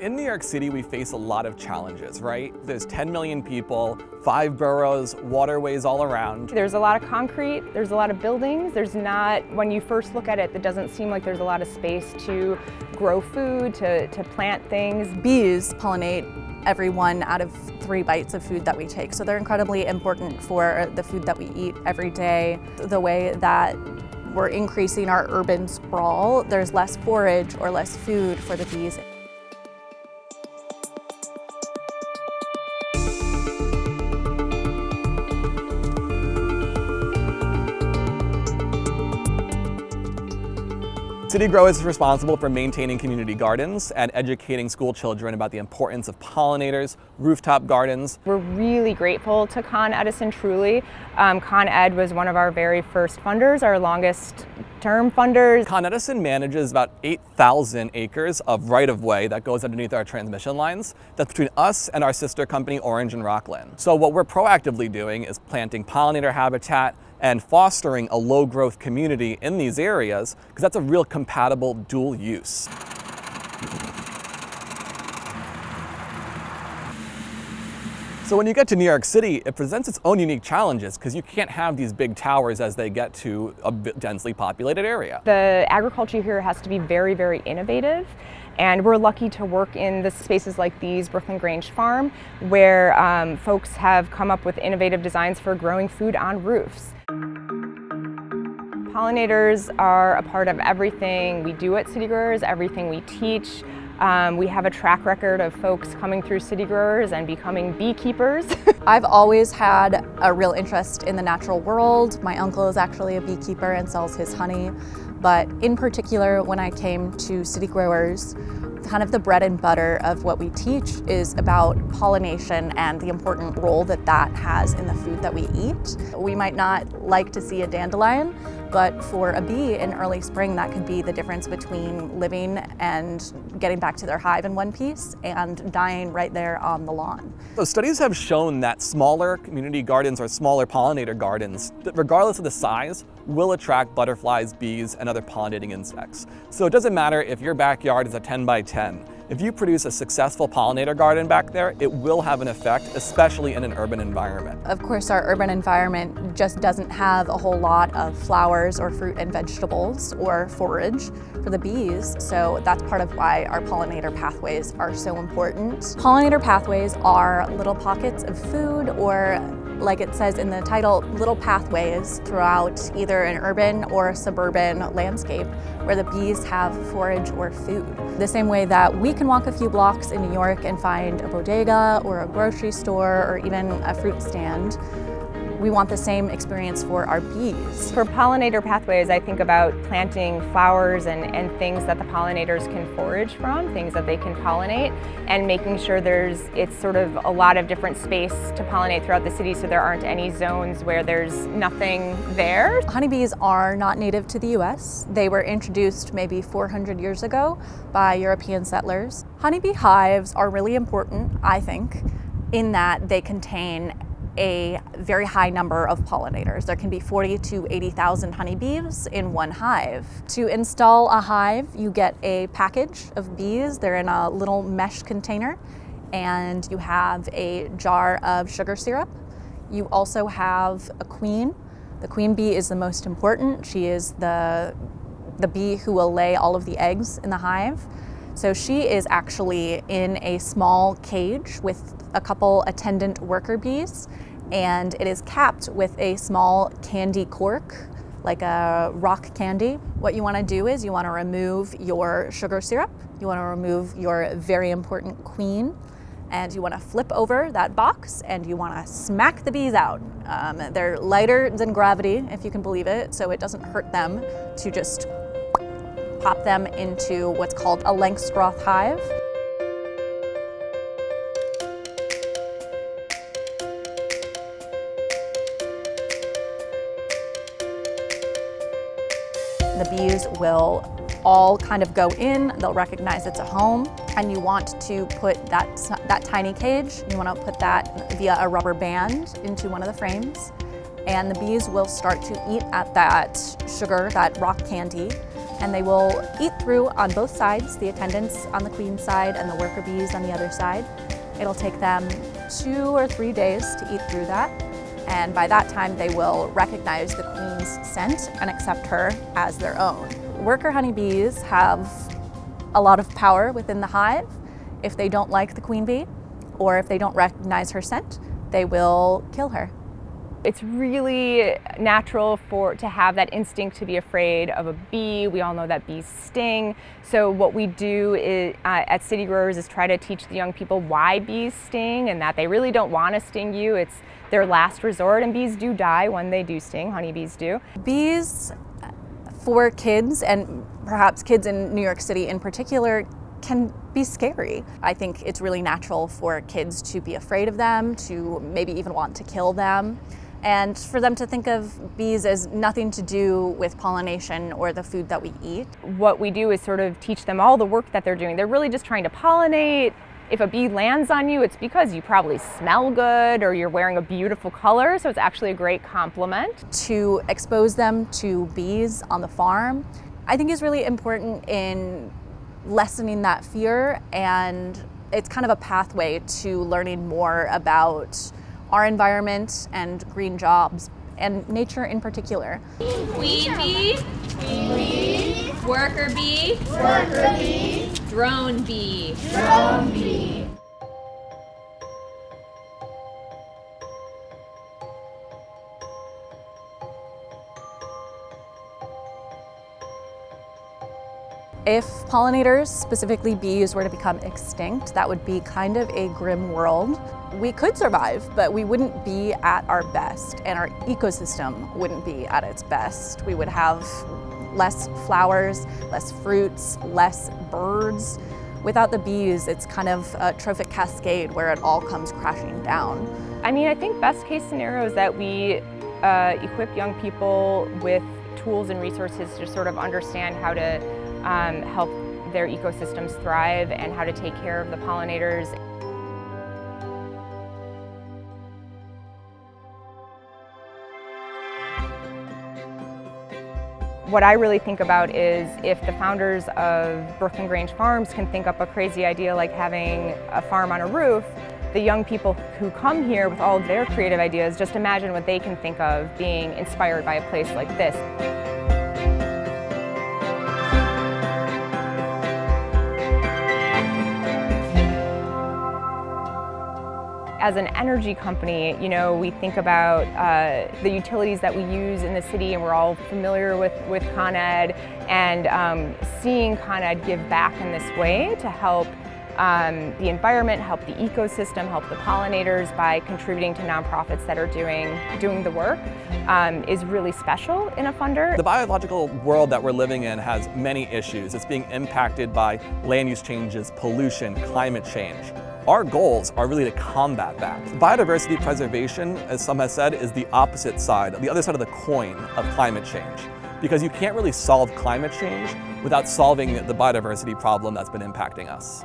In New York City, we face a lot of challenges, right? There's 10 million people, 5 boroughs, waterways all around. There's a lot of concrete, there's a lot of buildings. There's not, when you first look at it, it doesn't seem like there's a lot of space to grow food, to plant things. Bees pollinate every 1 out of 3 bites of food that we take, so they're incredibly important for the food that we eat every day. The way that we're increasing our urban sprawl, there's less forage or less food for the bees. City Grow is responsible for maintaining community gardens and educating school children about the importance of pollinators, rooftop gardens. We're really grateful to ConEdison, truly. ConEd was one of our very first funders, our longest term funders. ConEdison manages about 8,000 acres of right-of-way that goes underneath our transmission lines. That's between us and our sister company, Orange and Rockland. So what we're proactively doing is planting pollinator habitat and fostering a low-growth community in these areas, because that's a real compatible dual use. So when you get to New York City, it presents its own unique challenges because you can't have these big towers as they get to a densely populated area. The agriculture here has to be very, very innovative. And we're lucky to work in the spaces like these, Brooklyn Grange Farm, where folks have come up with innovative designs for growing food on roofs. Pollinators are a part of everything we do at City Growers, everything we teach. We have a track record of folks coming through City Growers and becoming beekeepers. I've always had a real interest in the natural world. My uncle is actually a beekeeper and sells his honey. But in particular, when I came to City Growers, kind of the bread and butter of what we teach is about pollination and the important role that that has in the food that we eat. We might not like to see a dandelion, but for a bee in early spring, that could be the difference between living and getting back to their hive in one piece and dying right there on the lawn. So studies have shown that smaller community gardens or smaller pollinator gardens, regardless of the size, will attract butterflies, bees, and other pollinating insects. So it doesn't matter if your backyard is a 10 by 10. If you produce a successful pollinator garden back there, it will have an effect, especially in an urban environment. Of course, our urban environment just doesn't have a whole lot of flowers or fruit and vegetables or forage for the bees, so that's part of why our pollinator pathways are so important. Pollinator pathways are little pockets of food, or like it says in the title, little pathways throughout either an urban or suburban landscape where the bees have forage or food. The same way that we can walk a few blocks in New York and find a bodega or a grocery store or even a fruit stand, we want the same experience for our bees. For pollinator pathways, I think about planting flowers and things that the pollinators can forage from, things that they can pollinate, and making sure it's sort of a lot of different space to pollinate throughout the city, so there aren't any zones where there's nothing there. Honeybees are not native to the US. They were introduced maybe 400 years ago by European settlers. Honeybee hives are really important, I think, in that they contain a very high number of pollinators. There can be 40 to 80,000 honeybees in one hive. To install a hive, you get a package of bees. They're in a little mesh container, and you have a jar of sugar syrup. You also have a queen. The queen bee is the most important. She is the bee who will lay all of the eggs in the hive. So she is actually in a small cage with a couple attendant worker bees, and it is capped with a small candy cork, like a rock candy. What you want to do is you want to remove your sugar syrup, you want to remove your very important queen, and you want to flip over that box and you want to smack the bees out. They're lighter than gravity, if you can believe it, so it doesn't hurt them to just pop them into what's called a Langstroth hive. The bees will all kind of go in, they'll recognize it's a home, and you want to put that tiny cage, you want to put that via a rubber band into one of the frames, and the bees will start to eat at that sugar, that rock candy, and they will eat through on both sides, the attendants on the queen side and the worker bees on the other side. It'll take them 2 or 3 days to eat through that, and by that time they will recognize the queen's scent and accept her as their own. Worker honeybees have a lot of power within the hive. If they don't like the queen bee, or if they don't recognize her scent, they will kill her. It's really natural to have that instinct to be afraid of a bee. We all know that bees sting. So what we do at City Growers is try to teach the young people why bees sting and that they really don't want to sting you. It's their last resort, and bees do die when they do sting, honeybees do. Bees, for kids, and perhaps kids in New York City in particular, can be scary. I think it's really natural for kids to be afraid of them, to maybe even want to kill them, and for them to think of bees as nothing to do with pollination or the food that we eat. What we do is sort of teach them all the work that they're doing. They're really just trying to pollinate. If a bee lands on you, it's because you probably smell good or you're wearing a beautiful color, so it's actually a great compliment. To expose them to bees on the farm, I think is really important in lessening that fear, and it's kind of a pathway to learning more about our environment and green jobs and nature in particular. Queen bee, worker bee, drone bee. If pollinators, specifically bees, were to become extinct, that would be kind of a grim world. We could survive, but we wouldn't be at our best, and our ecosystem wouldn't be at its best. We would have less flowers, less fruits, less birds. Without the bees, it's kind of a trophic cascade where it all comes crashing down. I mean, I think best case scenario is that we equip young people with tools and resources to sort of understand how to help their ecosystems thrive and how to take care of the pollinators. What I really think about is if the founders of Brooklyn Grange Farms can think up a crazy idea like having a farm on a roof, the young people who come here with all of their creative ideas, just imagine what they can think of being inspired by a place like this. As an energy company, you know, we think about the utilities that we use in the city, and we're all familiar with ConEd, and seeing ConEd give back in this way to help the environment, help the ecosystem, help the pollinators by contributing to nonprofits that are doing the work is really special in a funder. The biological world that we're living in has many issues. It's being impacted by land use changes, pollution, climate change. Our goals are really to combat that. Biodiversity preservation, as some have said, is the opposite side, the other side of the coin of climate change. Because you can't really solve climate change without solving the biodiversity problem that's been impacting us.